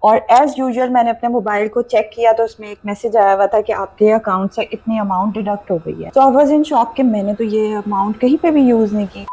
और as usual मैंने अपने मोबाइल को चेक किया तो उसमें एक मैसेज आया हुआ था कि आपके अकाउंट से इतनी अमाउंट डिडक्ट हो गई है। तो आई वाज इन शॉक कि मैंने तो ये अमाउंट कहीं पे भी यूज नहीं की।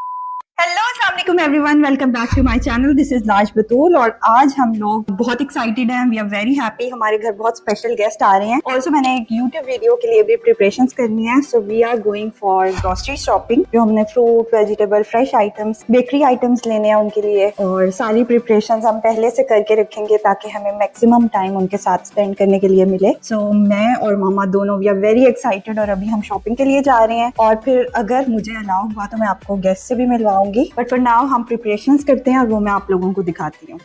हेलो अस्सलाम वालेकुम everyone, welcome back to my channel. This is Laj Batool और आज हम लोग बहुत एक्साइटेड हैं। We are very happy. हमारे घर बहुत स्पेशल गेस्ट आ रहे हैं। ऑल्सो मैंने एक यूट्यूब वीडियो के लिए भी प्रिपरेशंस करनी है। So we are going for grocery shopping. जो हमने fruit, vegetable, fresh items, bakery items लेने हैं उनके लिए, और सारी प्रिपरेशंस हम पहले से करके रखेंगे ताकि हमें मैक्सिमम टाइम उनके साथ स्पेंड करने के लिए मिले। सो मैं और मामा दोनों वी आर वेरी एक्साइटेड और अभी हम शॉपिंग के लिए जा रहे हैं। और फिर अगर मुझे अलाउ हुआ तो मैं आपको गेस्ट से भी मिलवाऊंगी, बट फॉर नाउ हम प्रिपरेशंस करते हैं और वो मैं आप लोगों को दिखाती हूँ।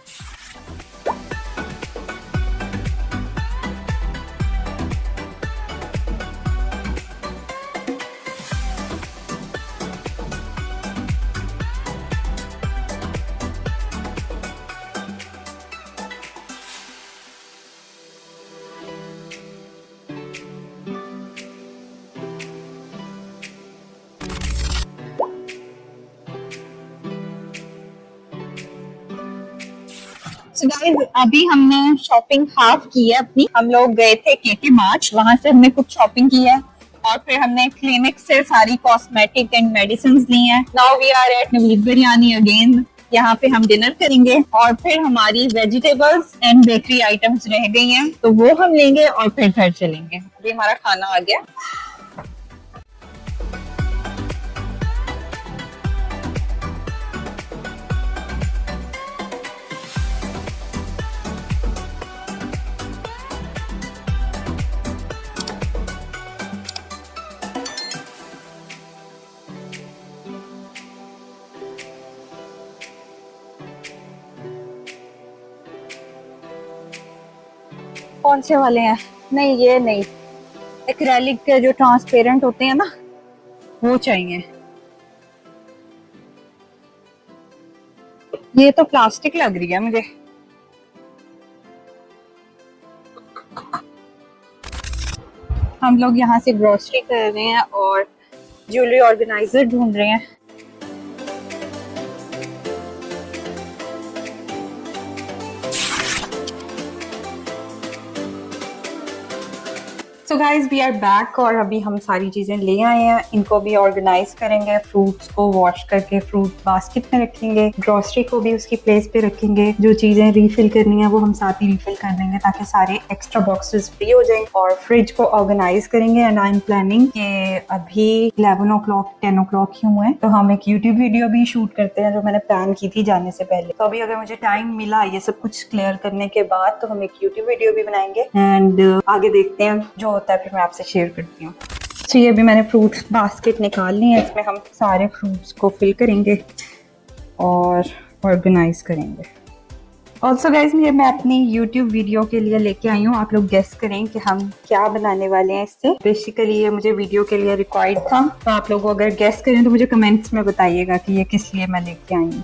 So guys, अभी हमने शॉपिंग हाफ की है अपनी। हम लोग गए थे केके मार्च, वहां से हमने कुछ शॉपिंग की है और फिर हमने क्लिनिक से सारी कॉस्मेटिक एंड मेडिसिन ली हैं। Now we are at Naveed biryani again. यहाँ पे हम डिनर करेंगे और फिर हमारी वेजिटेबल्स एंड बेकरी आइटम्स रह गई हैं तो वो हम लेंगे और फिर घर चलेंगे। अभी हमारा खाना आ गया। कौन से वाले हैं? नहीं, ये नहीं, एक्रेलिक के जो ट्रांसपेरेंट होते हैं ना, वो चाहिए। ये तो प्लास्टिक लग रही है मुझे। हम लोग यहाँ से ग्रोसरी कर रहे हैं और ज्वेलरी ऑर्गेनाइजर ढूंढ रहे हैं। So guys we are back और अभी हम सारी चीज़ें ले आए हैं। इनको भी ऑर्गेनाइज करेंगे, फ्रूट्स को वॉश करके फ्रूट बास्केट में रखेंगे, ग्रोसरी को भी उसकी प्लेस पे रखेंगे। जो चीज़ें रीफिल करनी है वो हम साथ ही रीफिल कर देंगे ताकि सारे एक्स्ट्रा बॉक्सेस फ्री हो जाएं। और फ्रिज को ऑर्गेनाइज करेंगे एंड आई एम प्लानिंग कि अभी 11 o'clock 10 o'clock ही हुए तो हम एक यूट्यूब वीडियो भी शूट करते हैं जो मैंने प्लान की थी जाने से पहले। तो अभी अगर मुझे टाइम मिला ये सब कुछ क्लियर करने के बाद तो हम एक यूट्यूब वीडियो भी बनाएंगे एंड आगे देखते हैं जो होता है फिर मैं आपसे शेयर करती हूँ। तो ये भी मैंने फ्रूट बास्केट निकाल ली है। इसमें हम सारे फ्रूट्स को फिल करेंगे और ऑर्गेनाइज करेंगे। ऑल्सो गाइज ये मैं अपनी यूट्यूब वीडियो के लिए लेके आई हूँ। आप लोग गेस करें कि हम क्या बनाने वाले हैं इससे। बेसिकली ये मुझे वीडियो के लिए रिक्वायर्ड था तो आप लोग अगर गेस करें तो मुझे कमेंट्स में बताइएगा कि ये किस लिए मैं लेके आई हूँ।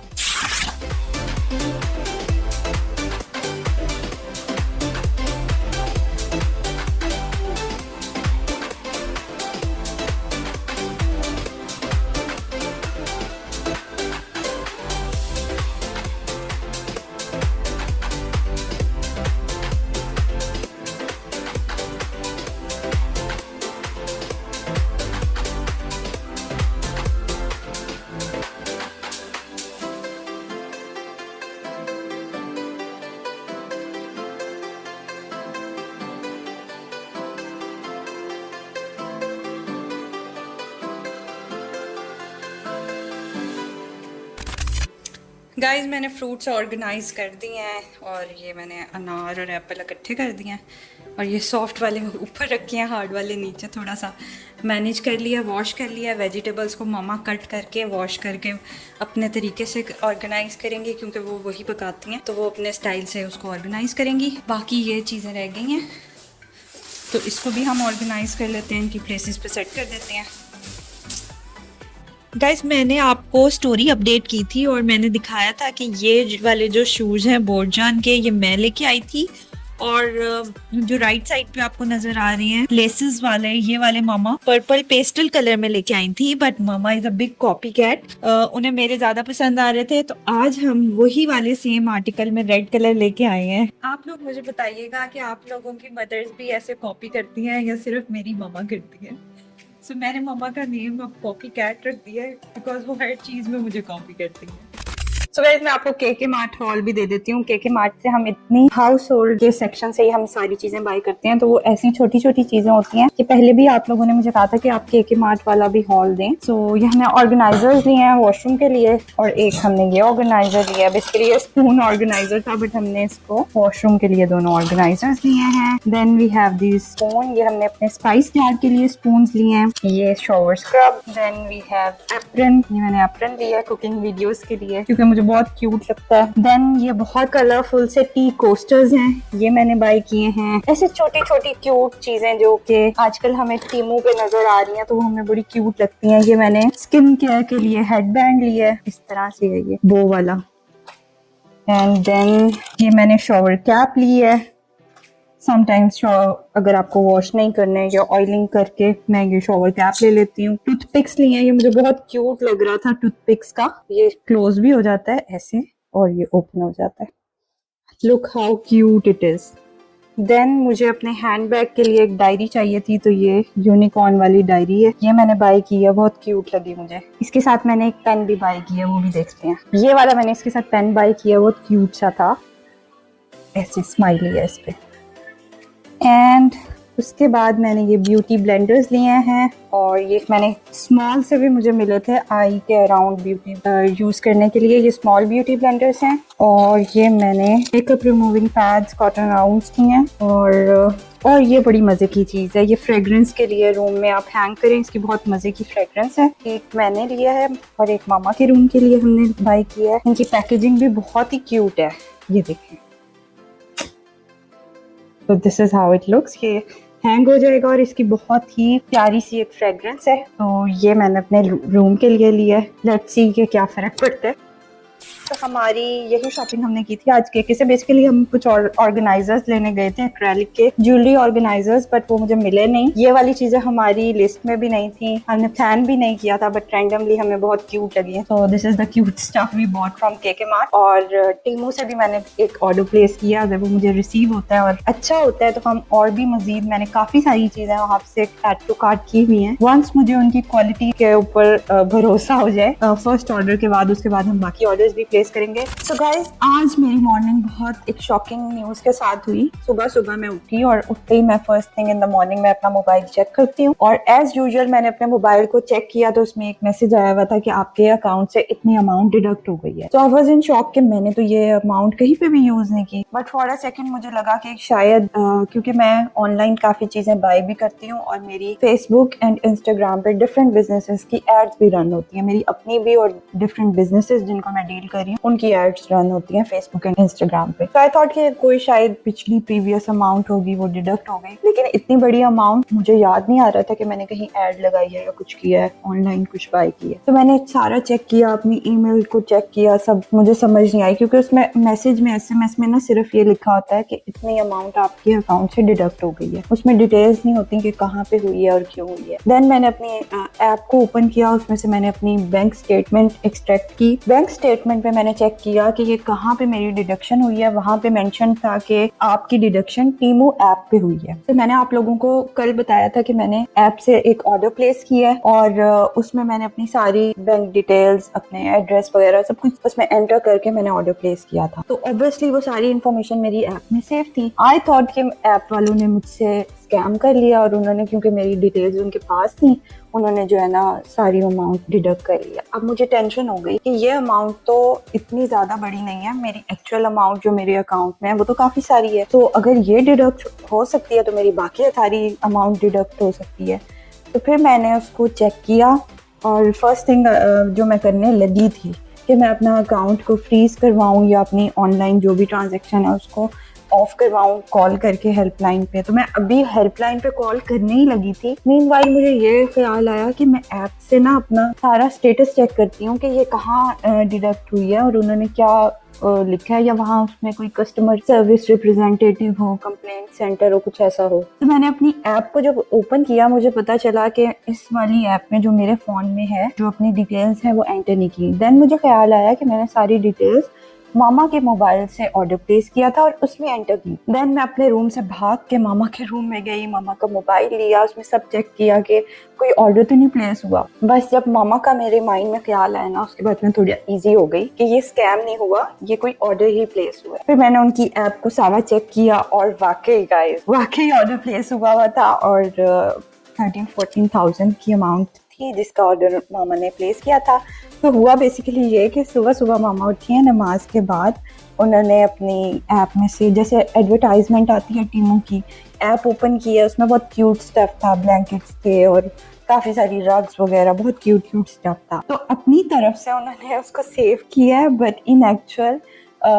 गाइस मैंने फ्रूट्स ऑर्गेनाइज कर दिए हैं और ये मैंने अनार और एप्पल इकट्ठे कर दिए हैं और ये सॉफ्ट वाले ऊपर रखे हैं, हार्ड वाले नीचे। थोड़ा सा मैनेज कर लिया, वॉश कर लिया। वेजिटेबल्स को मामा कट करके वॉश करके अपने तरीके से ऑर्गेनाइज करेंगी क्योंकि वो वही पकाती हैं तो वो अपने स्टाइल से उसको ऑर्गेनाइज करेंगी। बाकी ये चीज़ें रह गई हैं तो इसको भी हम ऑर्गेनाइज कर लेते हैं, इनकी प्लेसेस पे सेट कर देते हैं। गाइस मैंने आपको स्टोरी अपडेट की थी और मैंने दिखाया था कि ये वाले जो शूज़ हैं बोर्जान के, ये मैं लेके आई थी और जो राइट साइड पे आपको नजर आ रही हैं लेसेस वाले, ये वाले मामा पर्पल पेस्टल कलर में लेके आई थी, but mama is a big copycat, उन्हें मेरे ज्यादा पसंद आ रहे थे, तो आज हम वही वाले सेम आर्टिकल में रेड कलर लेके आए हैं। आप लोग मुझे बताइएगा कि आप लोगों की मदर्स भी ऐसे कॉपी करती हैं या सिर्फ मेरी मामा करती है। सो मैंने मामा का नेम अब कॉपी कैट रख दिया है बिकॉज वो हर चीज में मुझे कॉपी करती है। सो गाइस मैं आपको केके मार्ट हॉल भी दे देती हूँ। केके मार्ट से हम इतनी हाउस होल्ड के सेक्शन से ही हम सारी चीजें बाय करते हैं, तो वो ऐसी छोटी छोटी चीजें होती हैं कि पहले भी आप लोगों ने मुझे कहा था कि आप केके मार्ट वाला भी हॉल दें। सो ये हमने ऑर्गेनाइजर्स लिए हैं वॉशरूम के लिए, और एक हमने ये ऑर्गेनाइजर लिया है। बेसिकली ये स्पून ऑर्गेनाइजर था, बट हमने इसको वॉशरूम के लिए दोनों ऑर्गेनाइजर्स लिए हैं। Then we have this spoon, ये हमने अपने स्पाइस जार के लिए स्पून लिए हैं। ये shower scrub. Then we have apron, ये मैंने एप्रन लिया है कुकिंग वीडियोस के लिए क्योंकि मुझे बहुत क्यूट लगता है। देन ये बहुत कलरफुल से टी कोस्टर्स हैं, ये मैंने बाय किए हैं। ऐसे छोटी छोटी क्यूट चीजें जो कि आजकल हमें टीमू पे नजर आ रही हैं, तो वो हमें बड़ी क्यूट लगती हैं। ये मैंने स्किन केयर के लिए हेडबैंड लिया है, इस तरह से है ये बो वाला। एंड देन ये मैंने शॉवर कैप ली है। समटाइम्स अगर आपको वॉश नहीं करना है या ऑयलिंग करके मैं ये शॉवर कैप ले लेती हूँ। टूथपिक्स लिए हैं, ये मुझे बहुत क्यूट लग रहा था टूथपिक्स का। ये क्लोज भी हो जाता है ऐसे और ये ओपन हो जाता है। Look how cute it is. देन मुझे अपने हैंडबैग के लिए एक डायरी चाहिए थी, तो ये यूनिकॉर्न वाली डायरी है, ये मैंने बाय की है, बहुत क्यूट लगी मुझे। इसके साथ मैंने एक पेन भी बाय किया है, वो भी देखते हैं। ये वाला मैंने इसके साथ पेन बाय किया, बहुत क्यूट सा था, ऐसे स्माइली है इस पे। एंड उसके बाद मैंने ये ब्यूटी ब्लेंडर्स लिए हैं, और ये मैंने स्मॉल से भी मुझे मिले थे आई के अराउंड ब्यूटी यूज़ करने के लिए। ये स्मॉल ब्यूटी ब्लेंडर्स हैं। और ये मैंने makeup removing pads cotton rounds लिए हैं। और ये बड़ी मज़े की चीज़ है, ये फ्रेग्रेंस के लिए रूम में आप हैंग करें, इसकी बहुत मज़े की फ्रेग्रेंस है। एक मैंने लिया है और एक मामा के रूम के लिए हमने बाय किया है। इनकी पैकेजिंग भी बहुत ही क्यूट है, ये देखें। तो this is how it looks. ये हैंग हो जाएगा और इसकी बहुत ही प्यारी सी एक फ्रेग्रेंस है। तो ये मैंने अपने रूम के लिए लिया है, लेट्स सी कि क्या फर्क पड़ता है। तो हमारी यही शॉपिंग हमने की थी आज केके से। बेसिकली हम कुछ और ऑर्गेनाइजर्स लेने गए थे, एक्रेलिक के ज्वेलरी ऑर्गेनाइजर्स, बट वो मुझे मिले नहीं। ये वाली चीजें हमारी लिस्ट में भी नहीं थी, हमने प्लान भी नहीं किया था, बट रैंडमली हमें बहुत क्यूट लगी है। तो this is the cute stuff we bought from KK mart. और टीमू से भी मैंने एक ऑर्डर प्लेस किया, अगर वो मुझे रिसीव होता है और अच्छा होता है तो हम और भी मजीद, मैंने काफी सारी चीजें वहाँ से ऐड टू कार्ट की हुई है। वंस मुझे उनकी क्वालिटी के ऊपर भरोसा हो जाए फर्स्ट ऑर्डर के बाद, उसके बाद हम बाकी ऑर्डर्स भी प्लेस करेंगे। सो गाइस आज मेरी मॉर्निंग बहुत एक शॉकिंग न्यूज के साथ हुई। सुबह सुबह मैं उठी और उठते ही मैं first thing in the morning में अपना मोबाइल चेक करती हूँ, और एज यूजुअल मैंने अपने मोबाइल को चेक किया तो उसमें एक मैसेज आया हुआ था कि आपके अकाउंट से इतनी अमाउंट डिडक्ट हो गई है। तो आई वाज इन शॉक कि मैंने तो ये अमाउंट कहीं पे भी यूज नहीं की। बट फॉर अ सेकंड मुझे लगा कि शायद क्योंकि मैं ऑनलाइन काफी चीजें बाय भी करती हूँ और मेरी फेसबुक एंड इंस्टाग्राम पे डिफरेंट बिजनेसेस की एड्स भी रन होती है, मेरी अपनी भी और डिफरेंट बिजनेसेस जिनको मैं डील कर रही हूँ उनकी एड्स रन होती हैं फेसबुक एंड इंस्टाग्राम पे। तो आई थॉट कि कोई शायद पिछली प्रीवियस अमाउंट होगी वो डिडक्ट हो गई, लेकिन इतनी बड़ी अमाउंट मुझे याद नहीं आ रहा था कि मैंने कहीं ऐड लगाई है या कुछ किया है, ऑनलाइन कुछ बाय किया है। तो मैंने सारा चेक किया, अपनी ईमेल को चेक किया, सब मुझे समझ नहीं आई, क्योंकि उसमें मैसेज में SMS में ना सिर्फ ये लिखा होता है कि इतनी अमाउंट आपके अकाउंट से डिडक्ट हो गई है, उसमें डिटेल्स नहीं होती कि कहाँ पे हुई है और क्यों हुई है। देन मैंने अपनी ऐप को ओपन किया, उसमें से मैंने अपनी बैंक स्टेटमेंट एक्सट्रैक्ट की। बैंक स्टेटमेंट पे मैंने चेक किया कि ये कहाँ पे मेरी डिडक्शन हुई है। वहां पे मेंशन था कि आपकी डिडक्शन टीमू ऐप पे हुई है। तो मैंने आप लोगों को कल बताया था कि मैंने ऐप से एक ऑर्डर प्लेस किया है, और उसमें मैंने अपनी सारी बैंक डिटेल्स, अपने एड्रेस वगैरह सब कुछ उसमें एंटर करके मैंने ऑर्डर प्लेस किया था। तो ऑब्वियसली वो सारी इन्फॉर्मेशन मेरी ऐप में सेव थी। आई थॉट कि ऐप वालों ने मुझसे स्कैम कर लिया, और उन्होंने, क्योंकि मेरी डिटेल्स उनके पास थी, उन्होंने जो है ना सारी अमाउंट डिडक्ट कर लिया। अब मुझे टेंशन हो गई कि ये अमाउंट तो इतनी ज्यादा बड़ी नहीं है, मेरी एक्चुअल अमाउंट जो मेरे अकाउंट में है वो तो काफी सारी है। तो अगर ये डिडक्ट हो सकती है तो मेरी बाकी सारी अमाउंट डिडक्ट हो सकती है। तो फिर मैंने उसको चेक किया, और फर्स्ट थिंग जो मैं करने लगी थी कि मैं अपना अकाउंट को फ्रीज करवाऊँ या अपनी ऑनलाइन जो भी ट्रांजेक्शन है उसको ऑफ करवाऊं कॉल करके हेल्पलाइन पे। तो मैं अभी हेल्पलाइन पे कॉल करने ही लगी थी। मीनवाइल मुझे ये ख्याल आया कि मैं ऐप से ना अपना सारा स्टेटस चेक करती हूँ कि ये कहाँ डिडक्ट हुई है और उन्होंने क्या लिखा है, या वहाँ उसमें कोई कस्टमर सर्विस रिप्रेजेंटेटिव हो, कंप्लेंट सेंटर हो, कुछ ऐसा हो। तो मैंने अपनी ऐप को जब ओपन किया मुझे पता चला कि इस वाली ऐप में जो मेरे फोन में है, जो अपनी डिटेल्स है वो एंटर नहीं की। देन मुझे ख्याल आया कि मैंने सारी डिटेल्स मामा के मोबाइल से ऑर्डर प्लेस किया था और उसमें एंटर की। देन मैं अपने रूम से भाग के मामा के रूम में गई, मामा का मोबाइल लिया, उसमें सब चेक किया कि कोई ऑर्डर तो नहीं प्लेस हुआ। बस जब मामा का मेरे माइंड में ख्याल आया ना, उसके बाद मैं थोड़ी इजी हो गई कि ये स्कैम नहीं हुआ, ये कोई ऑर्डर ही प्लेस हुआ। फिर मैंने उनकी ऐप को सारा चेक किया और वाकई गाइस, वाकई ऑर्डर प्लेस हुआ था और 13-14,000 की अमाउंट थी जिसका ऑर्डर मामा ने प्लेस किया था। तो हुआ बेसिकली ये कि सुबह सुबह मामा उठी हैं, नमाज के बाद उन्होंने अपनी ऐप में से, जैसे एडवर्टाइजमेंट आती है टीमों की, ऐप ओपन की है। उसमें बहुत क्यूट स्टफ था, ब्लैंकेट्स थे और काफ़ी सारी रग्स वगैरह, बहुत क्यूट स्टफ था। तो अपनी तरफ से उन्होंने उसको सेव किया है, बट इन एक्चुअल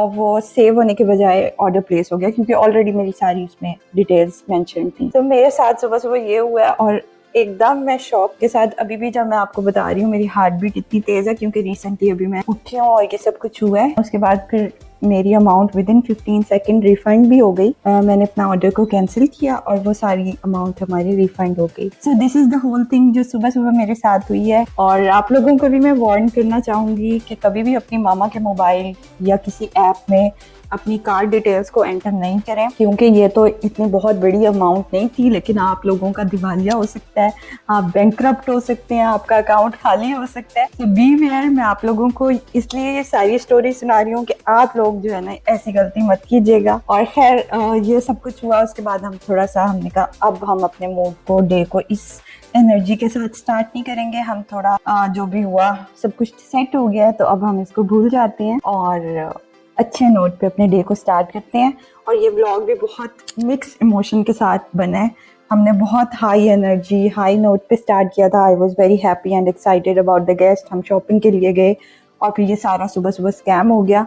वो सेव होने के बजाय ऑर्डर प्लेस हो गया क्योंकि ऑलरेडी मेरी सारी उसमें डिटेल्स मेंशन थी। तो मेरे साथ सुबह सुबह ये हुआ है और एकदम मैं शॉक के साथ, अभी भी जब मैं आपको बता रही हूँ मेरी हार्ट बीट इतनी तेज है क्योंकि रिसेंटली अभी मैं उठी हूँ और ये सब कुछ हुआ है। उसके बाद फिर मेरी amount with in 15 second refund भी हो गई। मैंने अपना ऑर्डर को कैंसिल किया और वो सारी अमाउंट हमारी रिफंड हो गई। So this is the whole thing जो सुबह सुबह मेरे साथ हुई है। और आप लोगों को भी मैं वार्न करना चाहूँगी कि कभी भी अपनी मामा के मोबाइल या किसी ऐप में अपनी कार्ड डिटेल्स को एंटर नहीं करें, क्योंकि ये तो इतनी बहुत बड़ी अमाउंट नहीं थी, लेकिन आप लोगों का दिवालिया हो सकता है, आप बैंकक्रप्ट हो सकते हैं, आपका अकाउंट खाली हो सकता है। तो बी वेयर, मैं आप लोगों को इसलिए ये सारी स्टोरी सुना रही हूँ कि आप लोग जो है ना ऐसी गलती मत कीजिएगा। और खैर ये सब कुछ हुआ, उसके बाद हम थोड़ा सा, हमने कहा अब हम अपने मूड को, डे को इस एनर्जी के साथ स्टार्ट नहीं करेंगे। हम थोड़ा जो भी हुआ सब कुछ सेट हो गया है, तो अब हम इसको भूल जाते हैं और अच्छे नोट पे अपने डे को स्टार्ट करते हैं। और ये व्लॉग भी बहुत मिक्स इमोशन के साथ बना है। हमने बहुत हाई एनर्जी, हाई नोट पे स्टार्ट किया था। I was very happy and excited about the guest. हम शॉपिंग के लिए गए और फिर ये सारा सुबह सुबह स्कैम हो गया।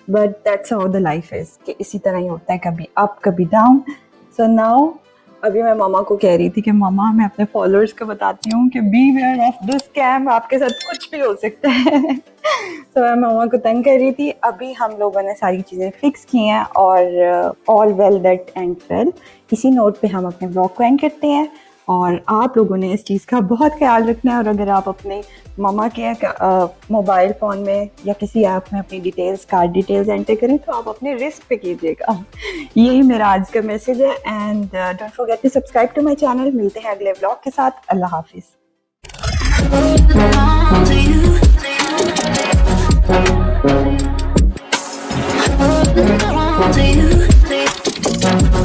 But that's how the life is, कि इसी तरह ही होता है, कभी अप कभी डाउन। सो नाउ अभी मैं मामा को कह रही थी कि मामा, मैं अपने फॉलोअर्स को बताती हूँ कि beware of this scam, आपके साथ कुछ भी हो सकता है। तो मैं मामा को तंग कर रही थी। अभी हम लोगों ने सारी चीज़ें फिक्स की हैं और all well that and well. इसी नोट पे हम अपने ब्लॉग को एंड करते हैं और आप लोगों ने इस चीज़ का बहुत ख्याल रखना है। और अगर आप अपने मामा के मोबाइल फ़ोन में या किसी ऐप में अपनी डिटेल्स, कार्ड डिटेल्स एंटर करें तो आप अपने रिस्क पे कीजिएगा। यही मेरा आज का मैसेज है। And don't forget to subscribe to my channel. मिलते हैं अगले ब्लॉग के साथ। अल्लाह हाफिज़। Do you